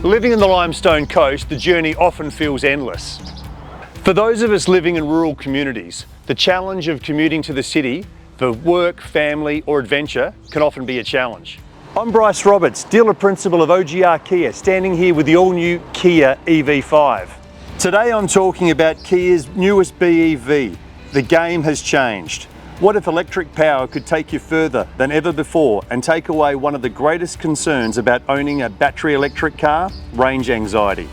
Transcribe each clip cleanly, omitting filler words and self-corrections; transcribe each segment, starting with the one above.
Living in the limestone coast, the journey often feels endless. For those of us living in rural communities, the challenge of commuting to the city for work, family or adventure can often be a challenge. I'm Bryce Roberts, dealer principal of OGR Kia, standing here with the all-new Kia EV5. Today I'm talking about Kia's newest BEV. The game has changed. What if electric power could take you further than ever before and take away one of the greatest concerns about owning a battery electric car? Range anxiety.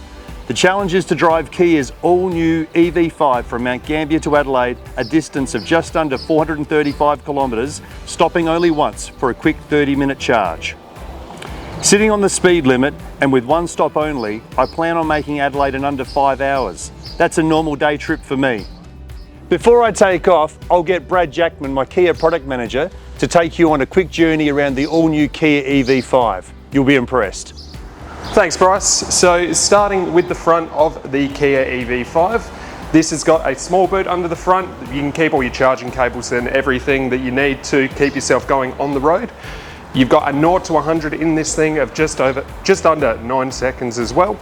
The challenge is to drive Kia's all-new EV5 from Mount Gambier to Adelaide, a distance of just under 435 kilometres, stopping only once for a quick 30-minute charge. Sitting on the speed limit and with one stop only, I plan on making Adelaide in under 5 hours. That's a normal day trip for me. Before I take off, I'll get Brad Jackman, my Kia product manager, to take you on a quick journey around the all-new Kia EV5. You'll be impressed. Thanks, Bryce. So starting with the front of the Kia EV5, this has got a small boot under the front. You can keep all your charging cables and everything that you need to keep yourself going on the road. You've got a 0 to 100 in this thing of just under 9 seconds as well.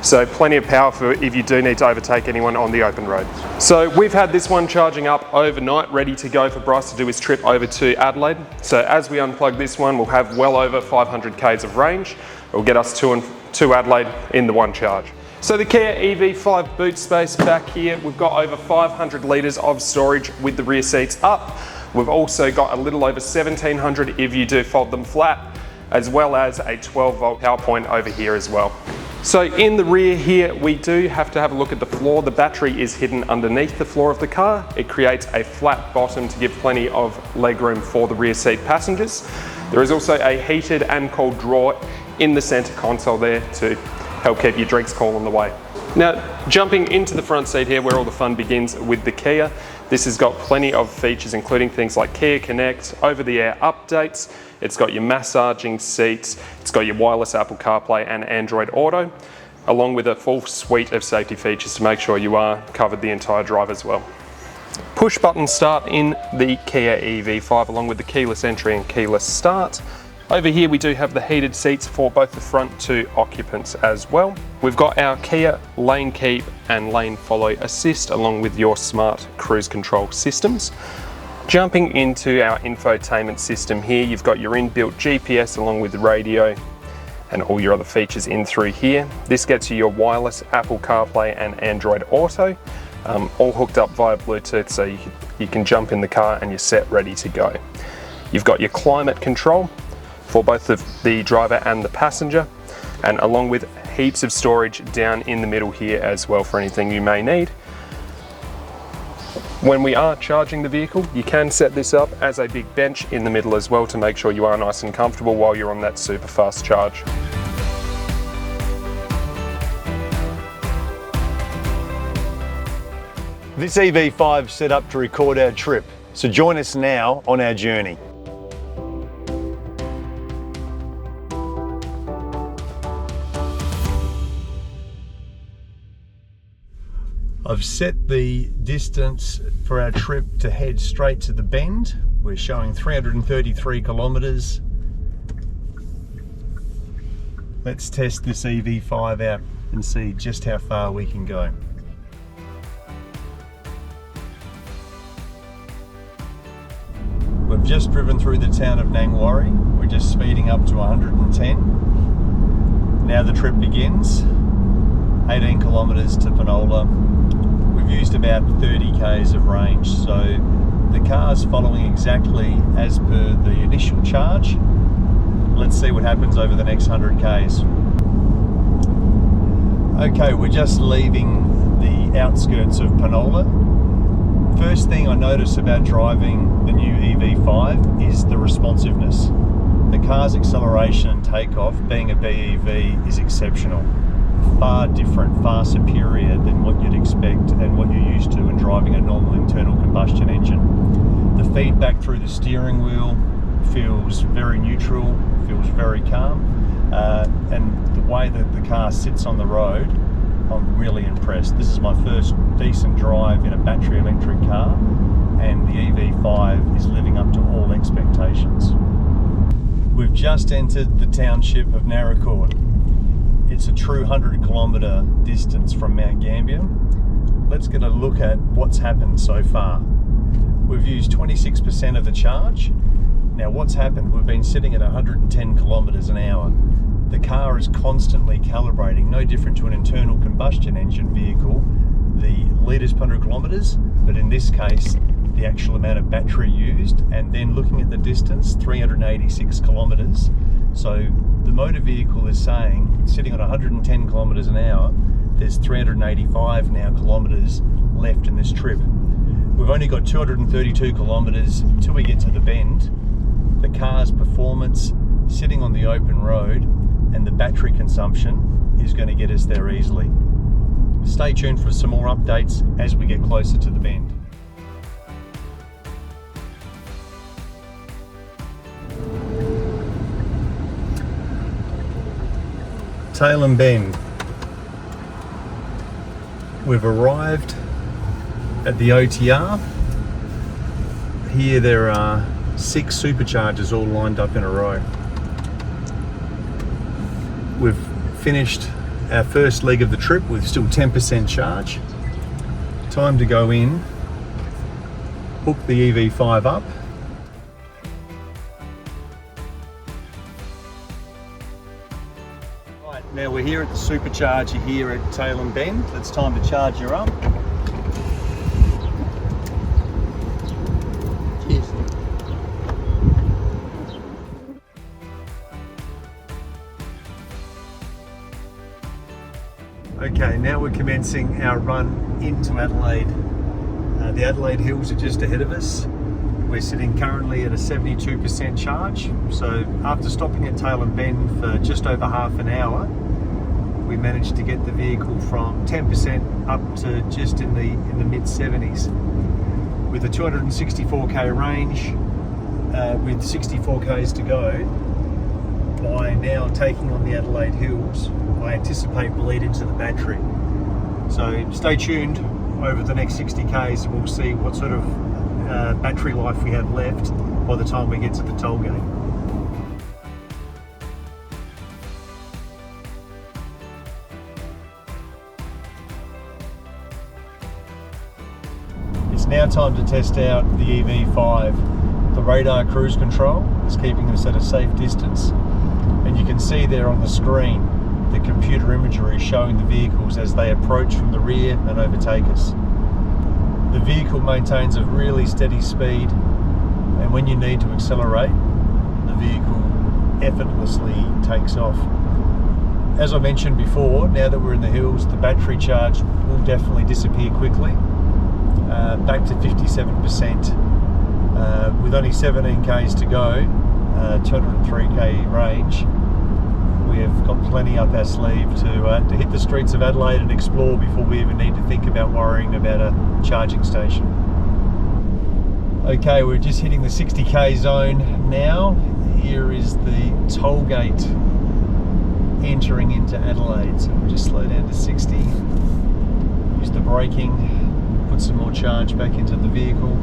So plenty of power for if you do need to overtake anyone on the open road. So we've had this one charging up overnight, ready to go for Bryce to do his trip over to Adelaide. So as we unplug this one, we'll have well over 500 k's of range. It'll get us to Adelaide in the one charge. So the Kia EV5 boot space back here, we've got over 500 litres of storage with the rear seats up. We've also got a little over 1700 if you do fold them flat, as well as a 12-volt power point over here as well. So in the rear here, we do have to have a look at the floor. The battery is hidden underneath the floor of the car. It creates a flat bottom to give plenty of legroom for the rear seat passengers. There is also a heated and cooled drawer in the center console there to help keep your drinks cool on the way. Now, jumping into the front seat here where all the fun begins with the Kia, this has got plenty of features including things like Kia Connect, over-the-air updates, it's got your massaging seats, it's got your wireless Apple CarPlay and Android Auto, along with a full suite of safety features to make sure you are covered the entire drive as well. Push button start in the Kia EV5 along with the keyless entry and keyless start. Over here we do have the heated seats for both the front two occupants as well. We've got our Kia lane keep and lane follow assist along with your smart cruise control systems. Jumping into our infotainment system here, you've got your inbuilt GPS along with the radio and all your other features in through here. This gets you your wireless Apple CarPlay and Android Auto, all hooked up via Bluetooth so you can jump in the car and you're set ready to go. You've got your climate control for both the driver and the passenger, and along with heaps of storage down in the middle here as well for anything you may need. When we are charging the vehicle, you can set this up as a big bench in the middle as well to make sure you are nice and comfortable while you're on that super fast charge. This EV5 is set up to record our trip, so join us now on our journey. I've set the distance for our trip to head straight to the bend. We're showing 333 kilometres. Let's test this EV5 out and see just how far we can go. We've just driven through the town of Nangwarry. We're just speeding up to 110. Now the trip begins. 18 kilometres to Penola. We've used about 30 k's of range, so the car's following exactly as per the initial charge. Let's see what happens over the next 100 k's. Okay, we're just leaving the outskirts of Penola. First thing I notice about driving the new EV5 is the responsiveness. The car's acceleration and takeoff, being a BEV, is exceptional. Far different, far superior than what you'd expect and what you're used to in driving a normal internal combustion engine. The feedback through the steering wheel feels very neutral, feels very calm, and the way that the car sits on the road, I'm really impressed. This is my first decent drive in a battery electric car, and the EV5 is living up to all expectations. We've just entered the township of Narracourt. It's a true 100-kilometre distance from Mount Gambier. Let's get a look at what's happened so far. We've used 26% of the charge. Now what's happened, we've been sitting at 110 kilometres an hour. The car is constantly calibrating, no different to an internal combustion engine vehicle, the litres per 100 kilometres, but in this case, the actual amount of battery used, and then looking at the distance, 386 kilometres. So the motor vehicle is saying, sitting on 110 kilometres an hour, there's 385 now kilometres left in this trip. We've only got 232 kilometres till we get to the bend. The car's performance, sitting on the open road, and the battery consumption is going to get us there easily. Stay tuned for some more updates as we get closer to the bend. Tailem Bend. We've arrived at the OTR. Here there are 6 superchargers all lined up in a row. We've finished our first leg of the trip with still 10% charge. Time to go in, hook the EV5 up. Right, now we're here at the supercharger here at Tailem Bend. It's time to charge her up. Cheers. Okay, now we're commencing our run into Adelaide. The Adelaide hills are just ahead of us. We're sitting currently at a 72% charge. So after stopping at Tailem Bend for just over half an hour, we managed to get the vehicle from 10% up to just in the mid 70s. With a 264k range, with 64k's to go, by now taking on the Adelaide hills, I anticipate will lead into the battery. So stay tuned over the next 60k's and we'll see what sort of battery life we have left by the time we get to the toll gate. It's now time to test out the EV5. The radar cruise control is keeping us at a safe distance, and you can see there on the screen the computer imagery showing the vehicles as they approach from the rear and overtake us. The vehicle maintains a really steady speed, and when you need to accelerate, the vehicle effortlessly takes off. As I mentioned before, now that we're in the hills, the battery charge will definitely disappear quickly, back to 57%. With only 17k's to go, 203k range, we have got plenty up our sleeve to hit the streets of Adelaide and explore before we even need to think about worrying about a charging station. Okay, we're just hitting the 60k zone now. Here is the toll gate entering into Adelaide. So we'll just slow down to 60, use the braking, put some more charge back into the vehicle.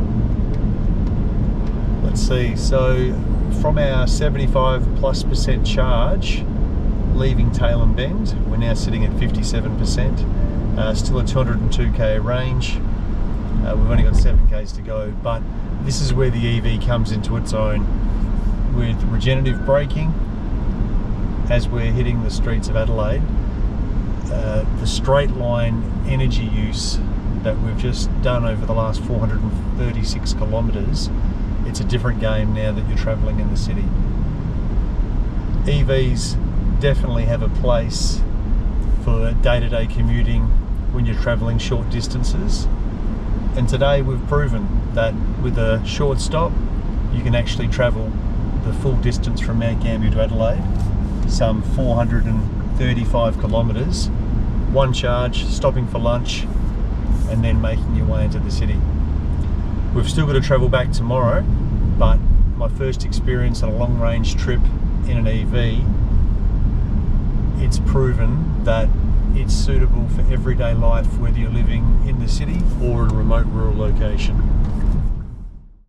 Let's see, so from our 75+% charge, leaving Tailem Bend, we're now sitting at 57%, still a 202k range. We've only got 7k's to go, but this is where the EV comes into its own with regenerative braking. As we're hitting the streets of Adelaide, the straight line energy use that we've just done over the last 436 kilometres, it's a different game now that you're travelling in the city. EVs definitely have a place for day-to-day commuting when you're travelling short distances, and today we've proven that with a short stop you can actually travel the full distance from Mount Gambier to Adelaide, some 435 kilometres, one charge, stopping for lunch, and then making your way into the city. We've still got to travel back tomorrow, but my first experience on a long-range trip in an EV, it's proven that it's suitable for everyday life, whether you're living in the city or in a remote rural location.